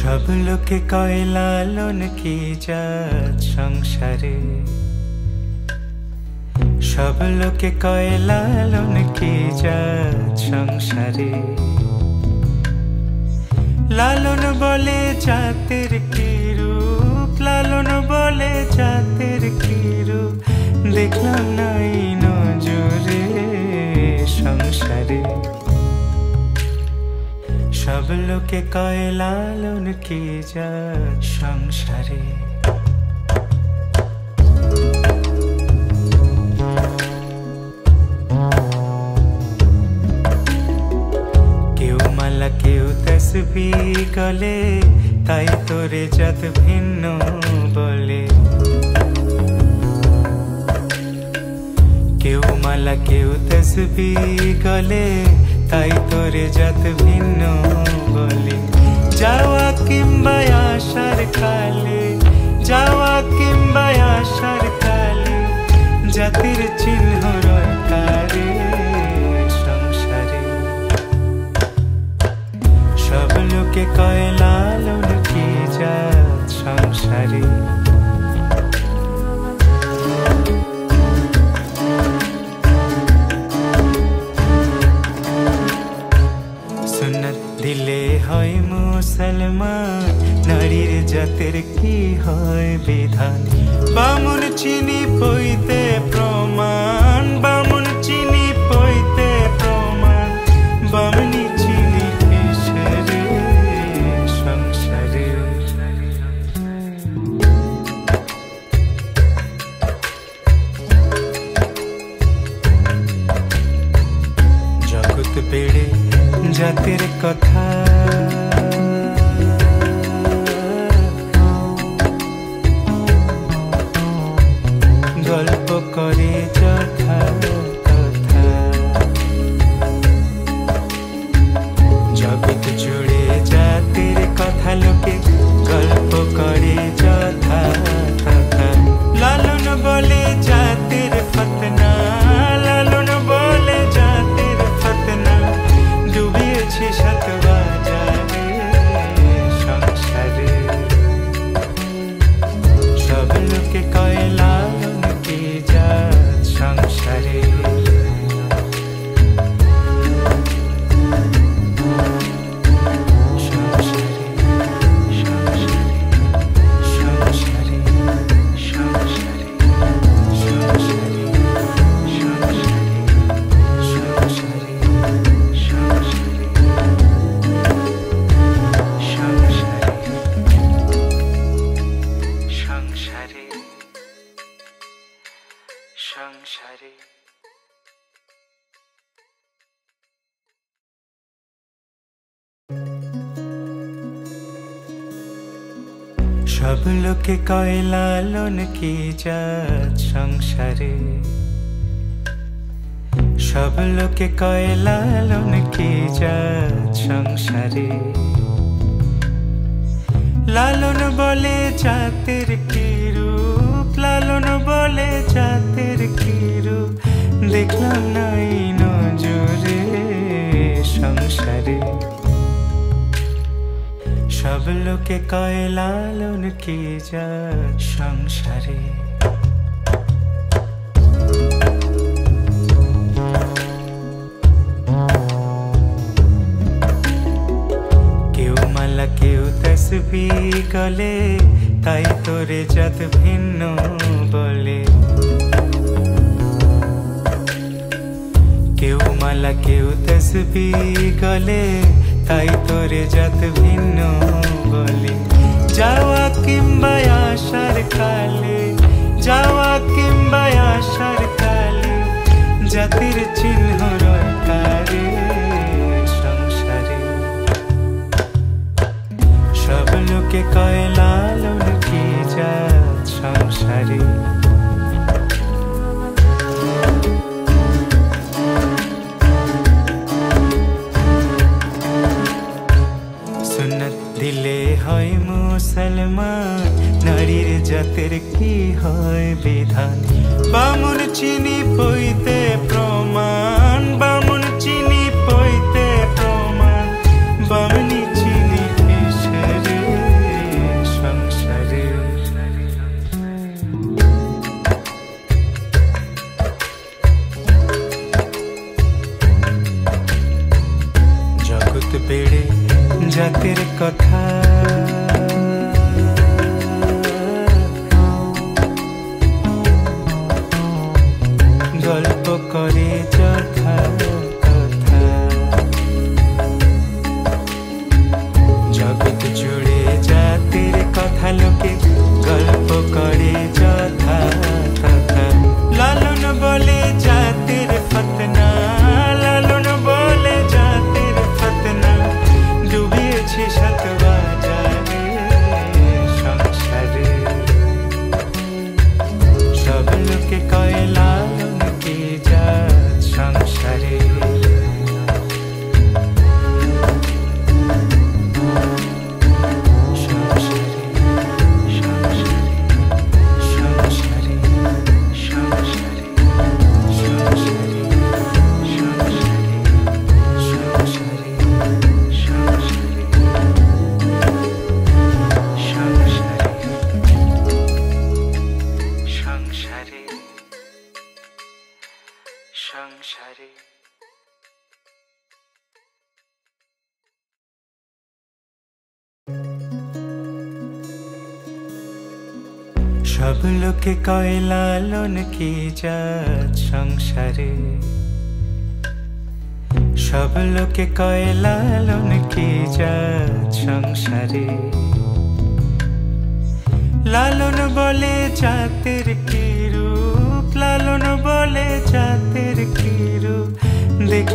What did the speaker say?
সব লোকে কয় লালন কি জাত সংসারে, সব লোকে কয় লালন কি জাত সংসারে। লালন বলে জাতের কি রূপ, লালন বলে জাতের কি রূপ, দেখলাম নাই নজরে সংসারে। সব লোকে কয় লালন কি জাত সংসারে। কেউ মালা কেউ তসবিহ গলে, তাই তোরে জাত ভিন্ন বলে। কেউ মালা কেউ তসবিহ গলে, তাই তোরে জাত ভিন্ন বলে। যাওয়া কিংবা আসার কালে, যাওয়া কিংবা আসার কালে, জাতির চিহ্ন রয়কারে সংসারে। সব লোকে কয় লালন কি জাত সংসারে। সুন্নত দিলে হয় মুসলমান, নারীর জাতের কি হয় বিধান। বামুন চিনি পইতে প্রমাণ, বামুন চিনি পইতে প্রমাণ, বামনি চিনি কেশরে সংসারে। জগৎ বেড়ে জাতের কথা, গল্প করে যথা কথা। জগৎ জুড়ে জাতের কথা লোকে গল্প করে যথা কথা। লালন বলে জাতের ফতনা, লালন বলে জাতের ফতনা, ডুবিয়েছে শত বাজারে সংসারে। সব লোকে কয় লালন কি জাত সংসারে। সব লোকে কয় লালন কি জাত সংসারে। সব লোকে কয় লালন কি জাত সংসারে। লালন বলে জাতের কি রূপ, লালন বলে জাতের কি রূপ, দেখলাম নাই নজরে সংসারে। সব লোকে কয় লালন কি জাত সংসারে। কেউ মালা কেউ তসবিহ গলে, তাই তোরে জাত ভিন্ন বলে। কেউ মালা কেউ তসবিহ গলে, তাই তোরে জাত ভিন্ন বলে। যাওয়া কিংবা আসার কালে, যাওয়া কিংবা আসার কালে, জাতির চিহ্ন রয়কারে সংসারে। সব লোকে কয় লালন কি জাত সংসারে। সুন্নত দিলে হয় মুসলমান, নারীর জাতের কি হয় বিধান। বামুন চিনি পইতে প্রমাণ, বামুন চিনি পইতে প্রমাণ, বামনি চিনি কেশরে বেড়ে জাতের কথা গল্প করে যথা কথা জগৎ জুড়ে জাতের কথা লোকে গল্প করে যথা কথা লালন বলে জাতের ফতনা লালন বলে জাতের ফতনা ডুবিয়েছে শতবাজারে সংসারে সব লোকে কয় লালন কি জাত সংসারে সংসারে সব লোকে কয় লালন কি জাত সংসারে সব লোকে কয় লালন কি জাত সংসারে লালন বলে জাতের কি রূপ লালন বলে জাতের কি রূপ দেখলাম